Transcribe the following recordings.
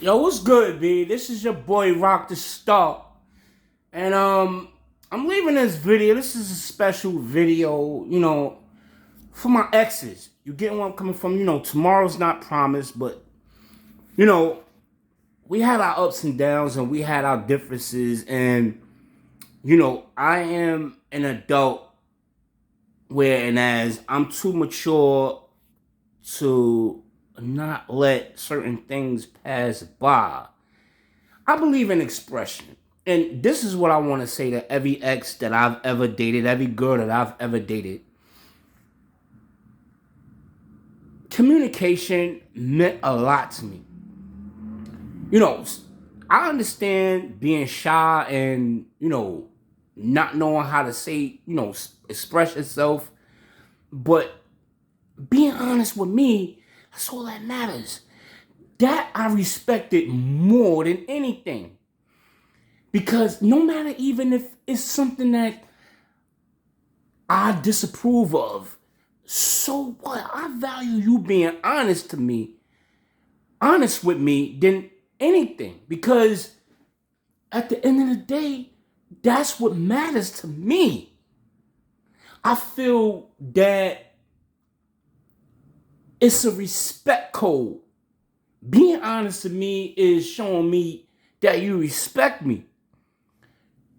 Yo, what's good, B? This is your boy Rock the Star. And I'm leaving this video. This is a special video, for my exes. You get where I'm coming from? Tomorrow's not promised, but you know, we had our ups and downs and we had our differences, and I am an adult whereas I'm too mature to not let certain things pass by. I believe in expression. And this is what I want to say to every ex that I've ever dated, every girl that I've ever dated. Communication meant a lot to me. You know, I understand being shy and, not knowing how to say, express yourself. But being honest with me, that's all that matters. That I respected more than anything. Because no matter even if it's something that I disapprove of, so what? I value you being honest to me, honest with me, than anything. Because at the end of the day, that's what matters to me. I feel that it's a respect code. Being honest to me is showing me that you respect me.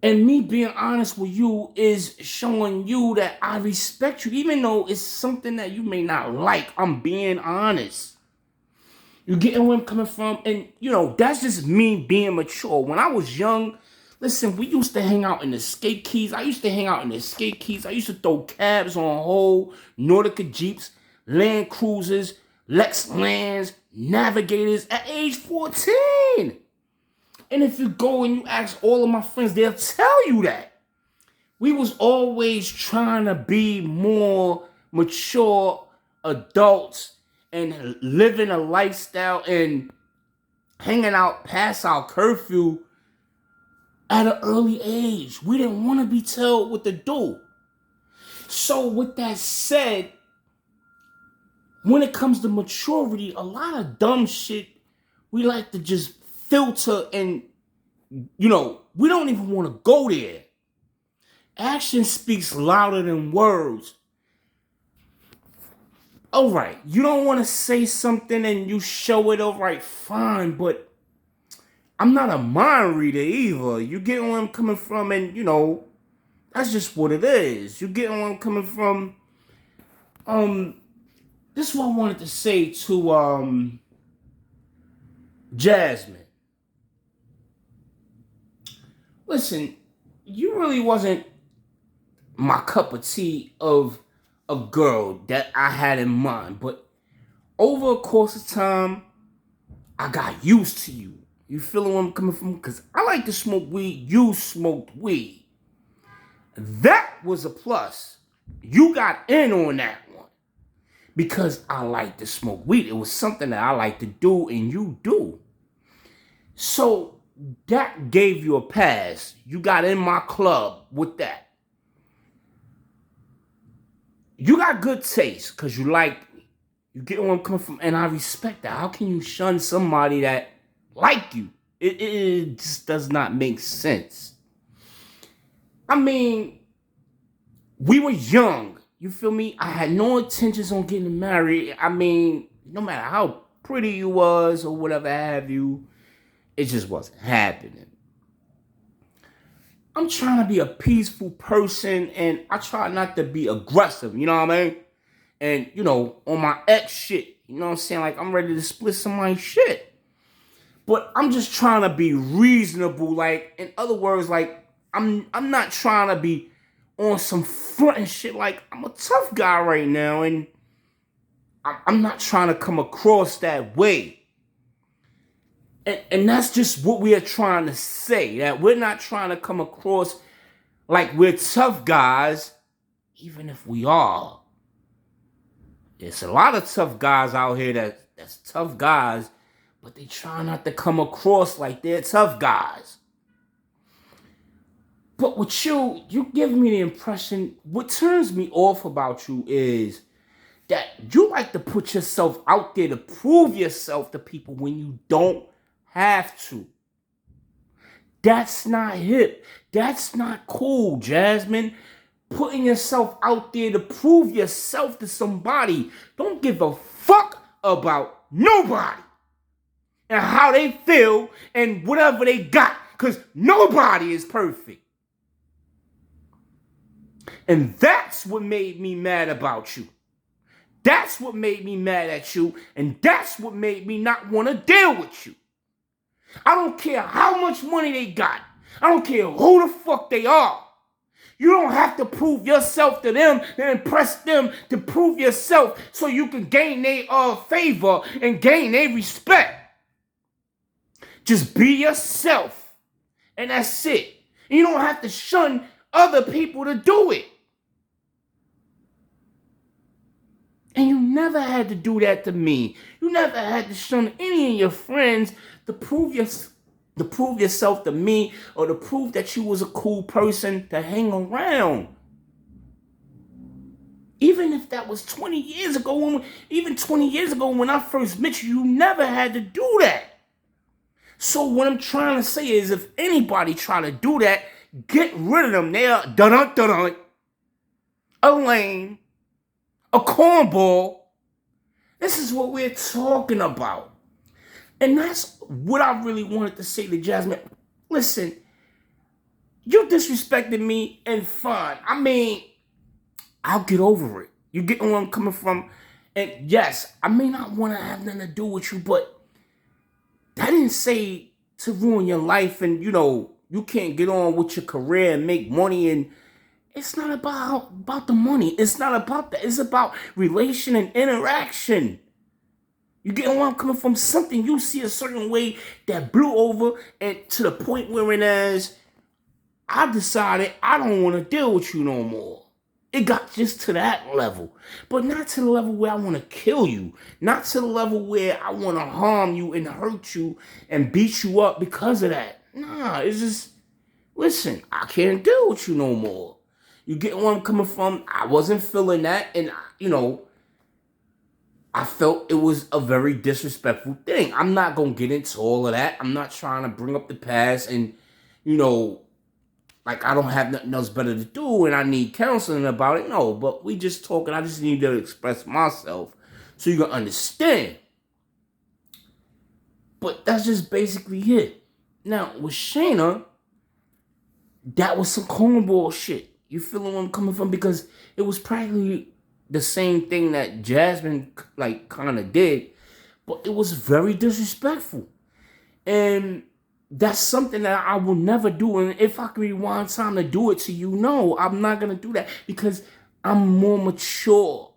And me being honest with you is showing you that I respect you, even though it's something that you may not like. I'm being honest. You getting where I'm coming from? And, that's just me being mature. When I was young, listen, we used to hang out in the skate keys. I used to hang out in the skate keys. I used to throw cabs on whole Nordica Jeeps, Land Cruisers, Lex Lands, Navigators at age 14. And if you go and you ask all of my friends, they'll tell you that. We was always trying to be more mature adults and living a lifestyle and hanging out past our curfew at an early age. We didn't want to be told what to do. So with that said, when it comes to maturity, a lot of dumb shit we like to just filter and, we don't even want to go there. Action speaks louder than words. All right, you don't want to say something and you show it, all right, fine, but I'm not a mind reader either. You get where I'm coming from, and, that's just what it is. You get where I'm coming from. This is what I wanted to say to, Jasmine. Listen, you really wasn't my cup of tea of a girl that I had in mind, but over a course of time, I got used to you. You feeling where I'm coming from? Because I like to smoke weed. You smoked weed. That was a plus. You got in on that one. Because I like to smoke weed. It was something that I like to do, and you do. So that gave you a pass. You got in my club with that. You got good taste because you like me. You get where I'm coming from, and I respect that. How can you shun somebody that like you? It just does not make sense. I mean, we were young. You feel me? I had no intentions on getting married. I mean, no matter how pretty you was or whatever have you, it just wasn't happening. I'm trying to be a peaceful person and I try not to be aggressive, you know what I mean? And, on my ex shit, you know what I'm saying? Like, I'm ready to split somebody's shit. But I'm just trying to be reasonable. Like, in other words, like, I'm not trying to be on some front and shit. Like, I'm a tough guy right now, and I'm not trying to come across that way. And that's just what we are trying to say. That we're not trying to come across like we're tough guys, even if we are. There's a lot of tough guys out here that's tough guys, but they try not to come across like they're tough guys. But with you give me the impression, what turns me off about you is that you like to put yourself out there to prove yourself to people when you don't have to. That's not hip. That's not cool, Jasmine. Putting yourself out there to prove yourself to somebody. Don't give a fuck about nobody and how they feel and whatever they got, because nobody is perfect. And that's what made me mad about you. That's what made me mad at you, and that's what made me not want to deal with you. I don't care how much money they got. I don't care who the fuck they are. You don't have to prove yourself to them and impress them to prove yourself so you can gain their favor and gain their respect. Just be yourself, and that's it. You don't have to shun other people to do it. And you never had to do that to me. You never had to shun any of your friends to prove yourself to me, or to prove that you was a cool person to hang around. Even if that was 20 years ago, even 20 years ago when I first met you, you never had to do that. So what I'm trying to say is, if anybody try to do that, get rid of them. They are a lame, a cornball. This is what we're talking about. And that's what I really wanted to say to Jasmine. Listen, you disrespected me, and fine. I mean, I'll get over it. You get where I'm coming from? And yes, I may not want to have nothing to do with you, but I didn't say to ruin your life and, you can't get on with your career and make money. And it's not about the money. It's not about that. It's about relation and interaction. You get where I'm coming from? Something you see a certain way that blew over, and to the point where it is, I decided I don't want to deal with you no more. It got just to that level. But not to the level where I want to kill you. Not to the level where I want to harm you and hurt you and beat you up because of that. Nah, it's just, listen, I can't deal with you no more. You get where I'm coming from? I wasn't feeling that, and, I felt it was a very disrespectful thing. I'm not going to get into all of that. I'm not trying to bring up the past and, like I don't have nothing else better to do and I need counseling about it. No, but we just talking. I just need to express myself so you can understand. But that's just basically it. Now, with Shayna, that was some cornball shit. You feeling where I'm coming from? Because it was practically the same thing that Jasmine kind of did, but it was very disrespectful. And that's something that I will never do. And if I could rewind time to do it to you, no, I'm not going to do that because I'm more mature.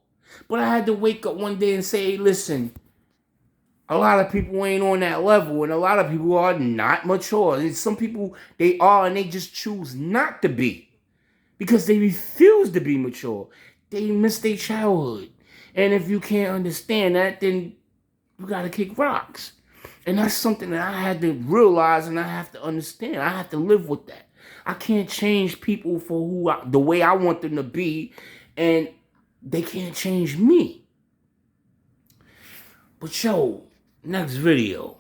But I had to wake up one day and say, hey, listen, a lot of people ain't on that level, and a lot of people are not mature. And some people, they are, and they just choose not to be because they refuse to be mature. They miss their childhood. And if you can't understand that, then you got to kick rocks. And that's something that I had to realize, and I have to understand. I have to live with that. I can't change people for the way I want them to be, and they can't change me. But next video.